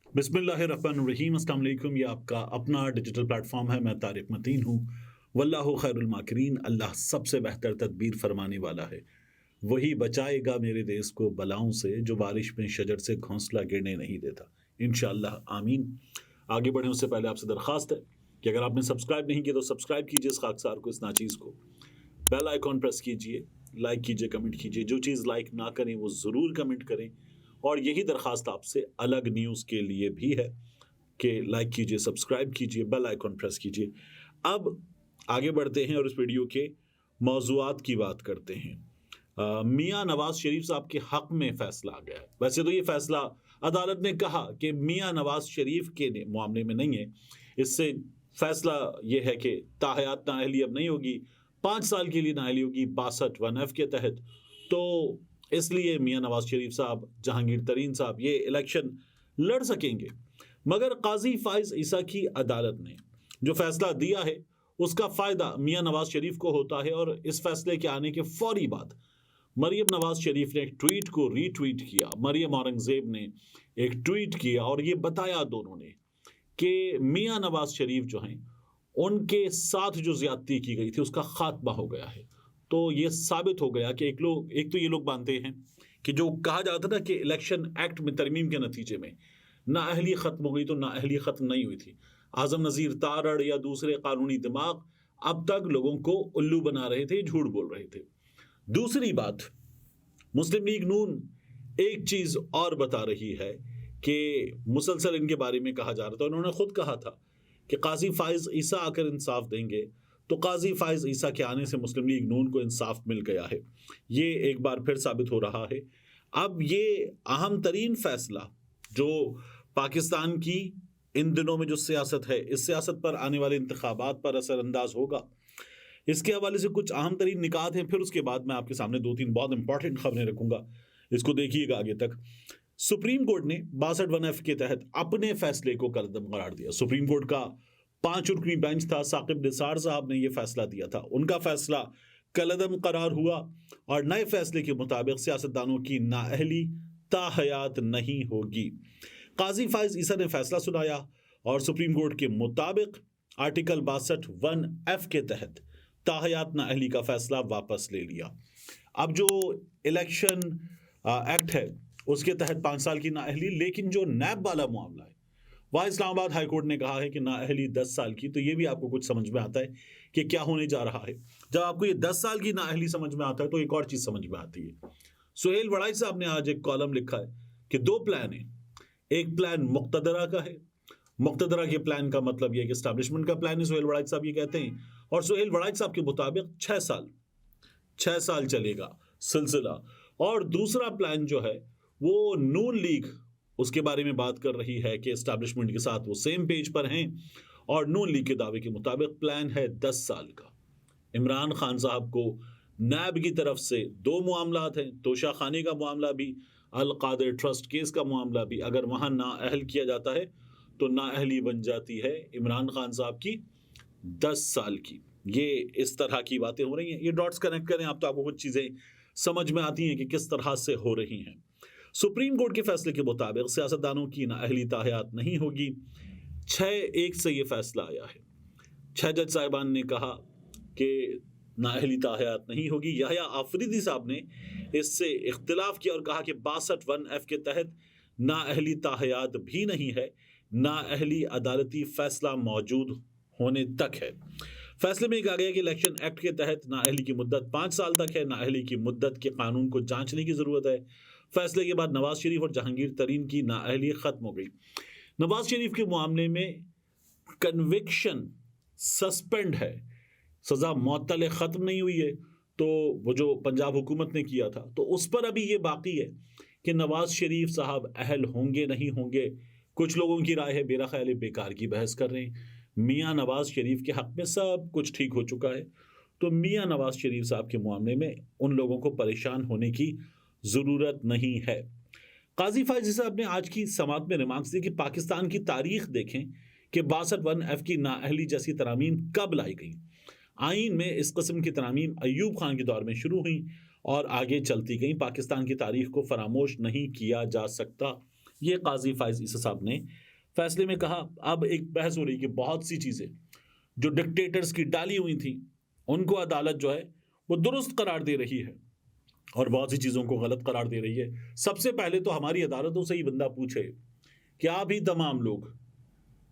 बिस्मिल्लाहिर्रहमानिर्रहीम। अस्सलाम वालेकुम। ये आपका अपना डिजिटल प्लेटफॉर्म है। मैं तारिक मतीन हूँ। वल्लाहु खैरुल माकिरीन। अल्लाह सबसे बेहतर तदबीर फरमाने वाला है। वही बचाएगा मेरे देश को बलाओं से, जो बारिश में शजर से घोंसला गिरने नहीं देता। इंशाअल्लाह आमीन। आगे बढ़ें उससे पहले आपसे दरख्वास्त है कि अगर आपने सब्सक्राइब नहीं किया तो सब्सक्राइब कीजिए इस खाकसार को, इस नाचीज़ को। बेल आइकॉन प्रेस कीजिए, लाइक कीजिए, कमेंट कीजिए। जो चीज़ लाइक ना करें वो ज़रूर कमेंट करें। और यही दरख्वास्त आपसे अलग न्यूज़ के लिए भी है कि लाइक कीजिए, सब्सक्राइब कीजिए, बेल आइकॉन प्रेस कीजिए। अब आगे बढ़ते हैं और इस वीडियो के मौज़ूआत की बात करते हैं। मियाँ नवाज शरीफ साहब के हक में फैसला आ गया है। वैसे तो ये फैसला अदालत ने कहा कि मियाँ नवाज शरीफ के मामले में नहीं है। इससे फैसला ये है कि ताहयात नाअहली अब नहीं होगी, 5 साल के लिए नाअहली होगी 62 1F के तहत। तो इसलिए मियाँ नवाज शरीफ साहब, जहांगीर तरीन साहब ये इलेक्शन लड़ सकेंगे। मगर काजी फाइज ईसा की अदालत ने जो फैसला दिया है उसका फायदा मियाँ नवाज शरीफ को होता है। और इस फैसले के आने के फौरी बाद मरियम नवाज शरीफ ने एक ट्वीट को रीट्वीट किया। मरियम औरंगजेब ने एक ट्वीट किया और ये बताया दोनों ने कि मियाँ नवाज शरीफ जो हैं उनके साथ जो ज्यादती की गई थी उसका खात्मा हो गया है। तो ये साबित हो गया कि एक तो ये लोग मानते हैं कि जो कहा जाता ना कि इलेक्शन एक्ट में तरमीम के नतीजे में नाअहली खत्म हो गई, तो नाअहली खत्म नहीं हुई थी। आजम नजीर तारड़ या दूसरे कानूनी दिमाग अब तक लोगों को उल्लू बना रहे थे, झूठ बोल रहे थे। दूसरी बात, मुस्लिम लीग नून एक चीज और बता रही है कि मुसलसल इनके बारे में कहा जा रहा था। उन्होंने खुद कहा था कि काजी फाइज ईसा आकर इंसाफ देंगे, तो काजी फाइज ईसा के आने से मुस्लिम लीग नून को इंसाफ मिल गया है। ये एक बार फिर साबित हो रहा है। अब ये अहम तरीन फैसला जो पाकिस्तान की इन दिनों में जो सियासत है, इस सियासत पर आने वाले इंतखाबात पर असरअंदाज होगा। इसके हवाले से कुछ अहम तरीन निकात हैं, फिर उसके बाद मैं आपके सामने 2-3 बहुत इंपॉर्टेंट खबरें रखूंगा। इसको देखिएगा आगे तक। सुप्रीम कोर्ट ने 62 1F के तहत अपने फैसले को कलअदम करार दिया। सुप्रीम कोर्ट का 5 रुकनी बेंच था, साकिब निसार साहब ने यह फैसला दिया था। उनका फैसला कलअदम करार हुआ और नए फैसले के मुताबिक सियासतदानों की नाअहली ताहयात नहीं होगी। काजी फाइज ईसा ने फैसला सुनाया और सुप्रीम कोर्ट के मुताबिक आर्टिकल 62 1F के तहत ताहयात नाअहली का फैसला वापस ले लिया। अब जो इलेक्शन एक्ट है उसके तहत 5 साल की नाअहली, लेकिन जो नैब वाला मामला है वह इस्लामाबाद हाई कोर्ट ने कहा है कि नाअहली 10 साल की। तो ये भी आपको कुछ समझ में आता है कि क्या होने जा रहा है। जब आपको ये 10 साल की नाअहली समझ में आता है तो एक और चीज समझ में आती है। सुहेल वड़ाई साहब ने आज एक कॉलम लिखा है कि 2 प्लान है। एक प्लान मुक्तदरा का है। मुक्तदरा के प्लान का मतलब यह है कि एस्टैब्लिशमेंट का प्लान है, सुहेल वड़ाई साहब ये कहते हैं। और सुहेल वड़ाई साहब के मुताबिक 6 साल चलेगा सिलसिला। और दूसरा प्लान जो है वो नून लीग उसके बारे में बात कर रही है कि एस्टैब्लिशमेंट के साथ वो सेम पेज पर हैं। और नून लीग के दावे के मुताबिक प्लान है 10 साल का। इमरान खान साहब को नैब की तरफ से 2 मामलात हैं, तोशा खाने का मामला भी, अल कादिर ट्रस्ट केस का मामला भी। अगर वहां नाअहल किया जाता है तो नाअहली बन जाती है इमरान खान साहब की 10 साल की। ये इस तरह की बातें हो रही हैं। ये डॉट्स कनेक्ट करें आप तो आपको कुछ चीजें समझ में आती हैं कि किस तरह से हो रही हैं। सुप्रीम कोर्ट के फैसले के मुताबिक सियासतदानों की नाअहली ताहयात नहीं होगी। 6-1 से ये फैसला आया है। 6 जज साहिबान ने कहा कि नाअहली ताहयात नहीं होगी। यहया आफरीदी साहब ने इससे इख्तिलाफ किया और कहा कि 62 1F के तहत नाअहली ताहयात भी नहीं है, नाअहली अदालती फैसला मौजूद होने तक है। फैसले में कहा गया कि इलेक्शन एक्ट के तहत नाअहली की मुद्दत 5 साल तक है। नाअहली की मुद्दत के कानून को जांचने की जरूरत है। फैसले के बाद नवाज शरीफ और जहांगीर तरीन की नाअहली खत्म हो गई। नवाज शरीफ के मामले में कन्विक्शन सस्पेंड है, सजा मौतल खत्म नहीं हुई है। तो वो जो पंजाब हुकूमत ने किया था तो उस पर अभी ये बाकी है कि नवाज शरीफ साहब अहल होंगे नहीं होंगे। कुछ लोगों की राय है, मेरा ख्याल है बेकार की बहस कर रहे हैं। मियाँ नवाज शरीफ के हक में सब कुछ ठीक हो चुका है। तो मियाँ नवाज शरीफ साहब के मामले में उन लोगों को परेशान होने की जरूरत नहीं है। काजी फाइज साहब ने आज की समात में रिमार्क्स दी कि पाकिस्तान की तारीख देखें कि 62 1F की नाअहली जैसी तरामीम कब लाई गई। आइन में इस किस्म की तरामीम अयूब खान के दौर में शुरू हुई और आगे चलती गई। पाकिस्तान की तारीख को फरामोश नहीं किया जा सकता। ये काजी फायज ईसा साहब ने फैसले में कहा। अब एक बहस हो रही कि बहुत सी चीज़ें जो डिक्टेटर्स की डाली हुई थी उनको अदालत जो है वो दुरुस्त करार दे रही है और बहुत सी चीज़ों को गलत करार दे रही है। सबसे पहले तो हमारी अदालतों से ही बंदा पूछे, क्या भी तमाम लोग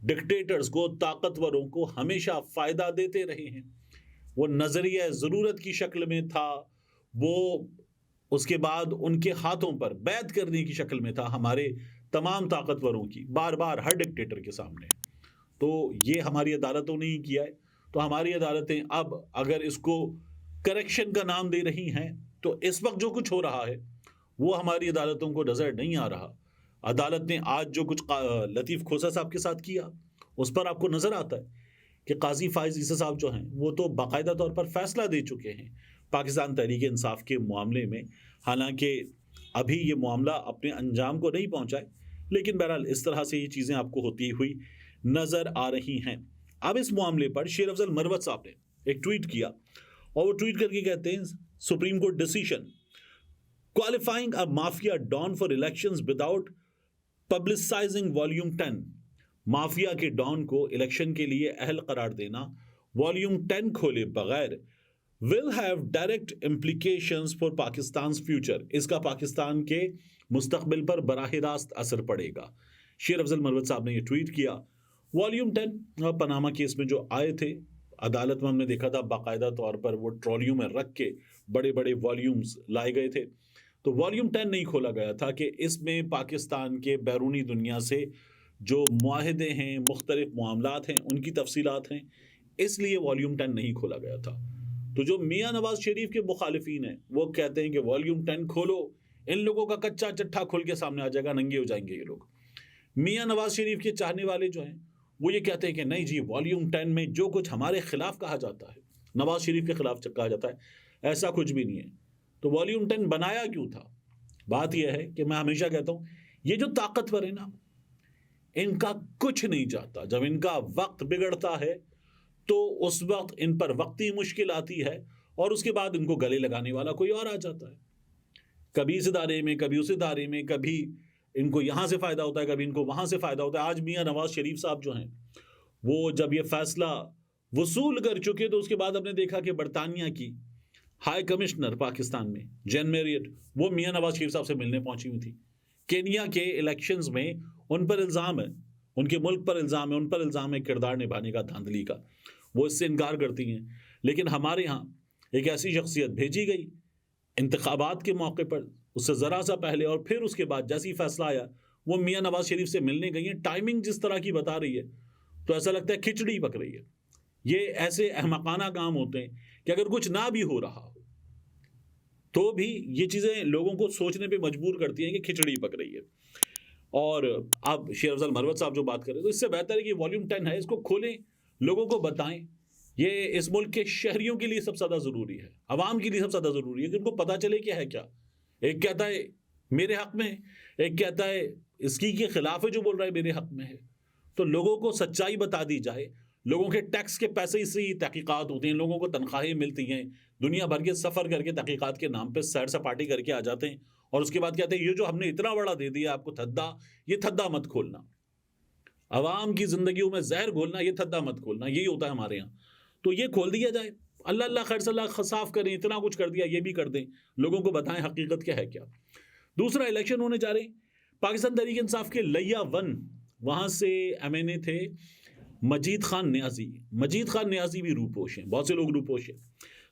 डिक्टेटर्स को, ताकतवरों को हमेशा फायदा देते रहे हैं? वो नजरिया ज़रूरत की शक्ल में था, वो उसके बाद उनके हाथों पर बैत करने की शक्ल में था हमारे तमाम ताकतवरों की, बार बार हर डिक्टेटर के सामने। तो ये हमारी अदालतों ने ही किया है। तो हमारी अदालतें अब अगर इसको करेक्शन का नाम दे रही हैं तो इस वक्त जो कुछ हो रहा है वो हमारी अदालतों को नजर नहीं आ रहा। अदालत ने आज जो कुछ लतीफ़ खोसा साहब के साथ किया उस पर आपको नजर आता है कि काजी फायज ईसा साहब जो हैं वो तो बाकायदा तौर पर फैसला दे चुके हैं पाकिस्तान तहरीक इंसाफ के मामले में। हालांकि अभी ये मामला अपने अंजाम को नहीं पहुंचा है, लेकिन बहरहाल इस तरह से ये चीज़ें आपको होती हुई नजर आ रही हैं। अब इस मामले पर शेर अफजल मरवत साहब ने एक ट्वीट किया और वो ट्वीट करके कहते हैं, supreme court decision qualifying a mafia don for elections without publicising volume 10। Mafia के डॉन को इलेक्शन के लिए अहल करार देना वॉल्यूम 10 खोले बगैर will have direct implications for Pakistan's future। इसका पाकिस्तान के मुस्तकबिल पर बराह रास्त असर पड़ेगा। शेर अफजल मरवत साहब ने यह ट्वीट किया। वॉल्यूम 10 पनामा केस में जो आए थे, अदालत में हमने देखा था बाकायदा तौर पर वो ट्रॉलियों में रख के बड़े बड़े वॉल्यूम्स लाए गए थे। तो वॉल्यूम 10 नहीं खोला गया था कि इसमें पाकिस्तान के बैरूनी दुनिया से जो मुआहदे हैं, मुख्तलिफ मामलात हैं, उनकी तफसीलात हैं, इसलिए वॉल्यूम 10 नहीं खोला गया था। तो जो मियाँ नवाज शरीफ के मुखालिफिन हैं वो कहते हैं कि वॉल्यूम 10 खोलो, इन लोगों का कच्चा चट्ठा खुल के सामने आ जाएगा, नंगे हो जाएंगे ये लोग। मियाँ नवाज शरीफ के चाहने वाले जो हैं वो ये कहते हैं कि नहीं जी, वॉल्यूम 10 में जो कुछ हमारे खिलाफ कहा जाता है, नवाज शरीफ के खिलाफ कहा जाता है, ऐसा कुछ भी नहीं है। तो वॉल्यूम 10 बनाया क्यों था? बात यह है कि मैं हमेशा कहता हूँ ये जो ताकतवर है ना, इनका कुछ नहीं जाता। जब इनका वक्त बिगड़ता है तो उस वक्त इन पर वक्ती मुश्किल आती है और उसके बाद इनको गले लगाने वाला कोई और आ जाता है। कभी इस इदारे में, कभी उस इदारे में, कभी इनको यहाँ से फ़ायदा होता है, कभी इनको वहाँ से फ़ायदा होता है। आज मियाँ नवाज शरीफ साहब जो हैं वो जब ये फैसला वसूल कर चुके तो उसके बाद हमने देखा कि बरतानिया की हाई कमिश्नर पाकिस्तान में जैन मैरियट वो मियाँ नवाज शरीफ साहब से मिलने पहुंची हुई थी। केनिया के इलेक्शंस में उन पर इल्ज़ाम है, उनके मुल्क पर इल्ज़ाम है, उन पर इल्ज़ाम है किरदार निभाने का, धांधली का। वो इससे इनकार करती हैं। लेकिन हमारे यहाँ एक ऐसी शख्सियत भेजी गई इंतखाबात के मौके पर, उससे ज़रा सा पहले और फिर उसके बाद जैसे ही फैसला आया वो मियाँ नवाज शरीफ से मिलने गई हैं। टाइमिंग जिस तरह की बता रही है तो ऐसा लगता है खिचड़ी पक रही है। ये ऐसे अहमकाना काम होते हैं कि अगर कुछ ना भी हो रहा हो तो भी ये चीज़ें लोगों को सोचने पे मजबूर करती हैं कि खिचड़ी पक रही है। और अब शेर अफजल मरवत साहब जो बात कर रहे हैं तो इससे बेहतर है कि वॉल्यूम 10 है, इसको खोलें, लोगों को बताएं। ये इस मुल्क के शहरियों के लिए सबसे ज़्यादा ज़रूरी है, आवाम के लिए सबसे ज़्यादा ज़रूरी है कि उनको पता चले क्या है क्या। एक कहता है मेरे हक़ में, एक कहता है इसकी के ख़िलाफ़ है जो बोल रहा है मेरे हक़ में है। तो लोगों को सच्चाई बता दी जाए। लोगों के टैक्स के पैसे से ही तहकीकात होती हैं, लोगों को तनख्वाहें मिलती हैं, दुनिया भर के सफ़र करके तहकीकात के नाम पर सैर सपाटी करके आ जाते हैं और उसके बाद कहते हैं ये जो हमने इतना बड़ा दे दिया आपको थद्दा, ये थद्दा मत खोलना। अवाम की ज़िंदगियों में जहर घोलना, ये थद्दा मत खोलना, यही होता है हमारे यहाँ। तो ये खोल दिया जाए, अल्लाह अल्लाह खैर सल्लाह साफ करें, इतना कुछ कर दिया, ये भी कर दें, लोगों को बताएं हकीकत क्या है क्या। दूसरा, इलेक्शन होने जा रहे, पाकिस्तान तहरीक इंसाफ के लिया 1 वहाँ से MNA थे मजीद खान न्याजी। मजीद खान न्याजी भी रूपोश हैं, बहुत से लोग रूपोश हैं।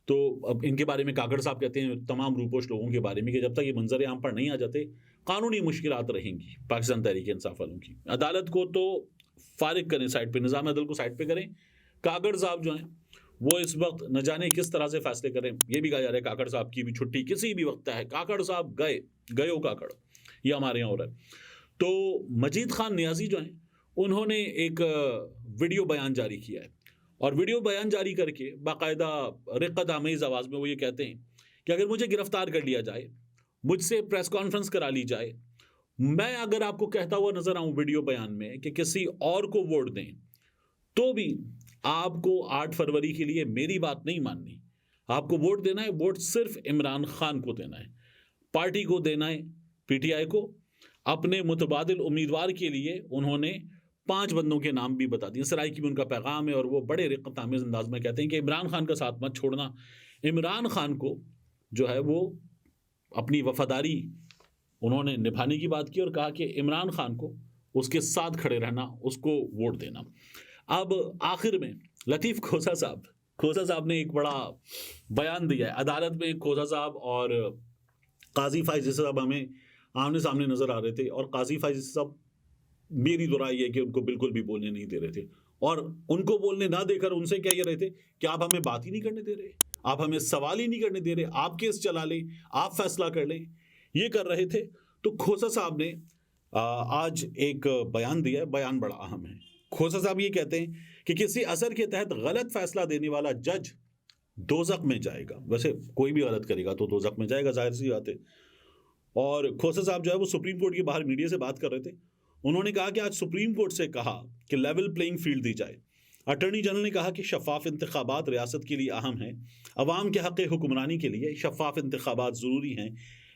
तो अब इनके बारे में काकड़ साहब कहते हैं तमाम रूपोश लोगों के बारे में कि जब तक ये मंजर आम पर नहीं आ जाते कानूनी मुश्किलात रहेंगी पाकिस्तान तहरीक इंसाफ वालों की। अदालत को तो फारिग करें साइड पे, निज़ाम अदल को साइड पे करें। काकड़ साहब जो हैं वो इस वक्त न जाने किस तरह से फैसले करें। ये भी कहा जा रहा है काकड़ साहब की भी छुट्टी किसी भी वक्त है। काकड़ साहब गए हो काकड़, ये हमारे यहाँ हो रहा है। तो मजीद खान न्याजी जो हैं उन्होंने एक वीडियो बयान जारी किया है और वीडियो बयान जारी करके बाकायदा रिक़्क़त आमेज़ आवाज़ में वो ये कहते हैं कि अगर मुझे गिरफ्तार कर लिया जाए, मुझसे प्रेस कॉन्फ्रेंस करा ली जाए, मैं अगर आपको कहता हुआ नजर आऊं वीडियो बयान में कि किसी और को वोट दें, तो भी आपको 8 फरवरी के लिए मेरी बात नहीं माननी। आपको वोट देना है, वोट सिर्फ इमरान खान को देना है, पार्टी को देना है PTI को। अपने मुतबादिल उम्मीदवार के लिए उन्होंने 5 बंदों के नाम भी बता दिए। सराइकी में उनका पैगाम है और वो बड़े रिक़्क़त-आमेज़ अंदाज़ में कहते हैं कि इमरान खान का साथ मत छोड़ना। इमरान खान को जो है वो अपनी वफ़ादारी उन्होंने निभाने की बात की और कहा कि इमरान खान को उसके साथ खड़े रहना, उसको वोट देना। अब आखिर में लतीफ़ खोसा साहब ने एक बड़ा बयान दिया है। अदालत में खोसा साहब और काज़ी फ़ाइज़ साहब हमें आमने-सामने नज़र आ रहे थे और काज़ी फ़ाइज़ साहब, मेरी तो राय ये है कि उनको बिल्कुल भी बोलने नहीं दे रहे थे और उनको बोलने ना देकर उनसे कह ये रहे थे कि आप हमें बात ही नहीं करने दे रहे, आप हमें सवाल ही नहीं करने दे रहे, आप केस चला लें, आप फैसला कर लें, ये कर रहे थे। तो खोसा साहब ने आज एक बयान दिया है, बयान बड़ा अहम है। खोसा साहब ये कहते हैं कि किसी असर के तहत गलत फैसला देने वाला जज दोज़ख में जाएगा। वैसे कोई भी गलत करेगा तो दोज़ख में जाएगा, ज़ाहिर सी बात है। और खोसा साहब जो है वो सुप्रीम कोर्ट के बाहर मीडिया से बात कर रहे थे। उन्होंने कहा कि आज सुप्रीम कोर्ट से कहा कि लेवल प्लेइंग फील्ड दी जाए। अटॉर्नी जनरल ने कहा कि शफ़ाफ़ इंतख़ाबात रियासत के लिए अहम हैं। अवाम के हक़ हुक्मरानी के लिए शफ़ाफ़ इंतख़ाबात ज़रूरी हैं।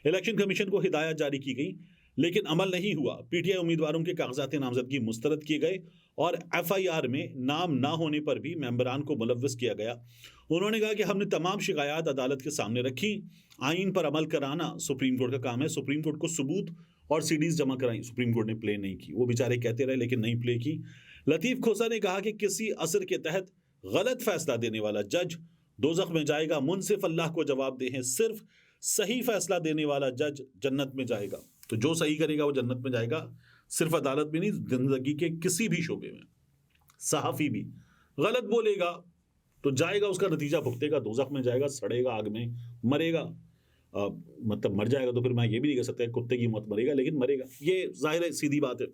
इलेक्शन कमीशन को हिदायत जारी की गई लेकिन अमल नहीं हुआ। पीटीआई उम्मीदवारों के कागजात नामजदगी मुस्तरद किए गए और एफआईआर में नाम ना होने पर भी मेंबरान को मुलव्वस किया गया। उन्होंने कहा कि हमने तमाम शिकायत अदालत के सामने रखी। आइन पर अमल कराना सुप्रीम कोर्ट का काम है। सुप्रीम कोर्ट को सबूत और सीडीज जमा कराई, सुप्रीम कोर्ट ने प्ले नहीं की। वो बेचारे कहते रहे लेकिन नहीं प्ले की। लतीफ़ खोसा ने कहा कि किसी असर के तहत गलत फैसला देने वाला जज दोज़ख में जाएगा। मुनसिफ अल्लाह को जवाब दे हैं, सिर्फ सही फैसला देने वाला जज जन्नत में जाएगा। तो जो सही करेगा वो जन्नत में जाएगा, सिर्फ अदालत में नहीं, जिंदगी के किसी भी शोबे में। सहाफ़ी भी गलत बोलेगा तो जाएगा, उसका नतीजा भुगतेगा, दोज़ख में जाएगा, सड़ेगा आग में, मरेगा। मतलब मर जाएगा तो फिर मैं ये भी नहीं कह सकता कुत्ते की मौत मरेगा, लेकिन मरेगा, ये जाहिर है, सीधी बात है।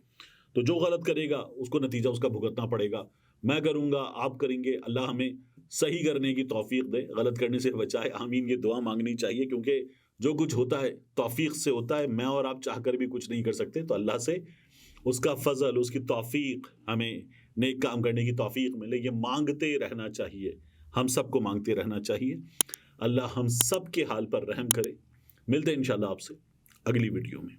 तो जो गलत करेगा उसको नतीजा उसका भुगतना पड़ेगा। मैं करूँगा, आप करेंगे, अल्लाह हमें सही करने की तौफीक दे, गलत करने से बचाए। आमीन, ये दुआ मांगनी चाहिए क्योंकि जो कुछ होता है तौफीक से होता है। मैं और आप चाहकर भी कुछ नहीं कर सकते, तो अल्लाह से उसका फजल, उसकी तौफीक, हमें नेक काम करने की तौफीक मिले, ये मांगते रहना चाहिए। हम सबको मांगते रहना चाहिए। अल्लाह हम सब के हाल पर रहम करे। मिलते हैं इंशाल्लाह आपसे अगली वीडियो में।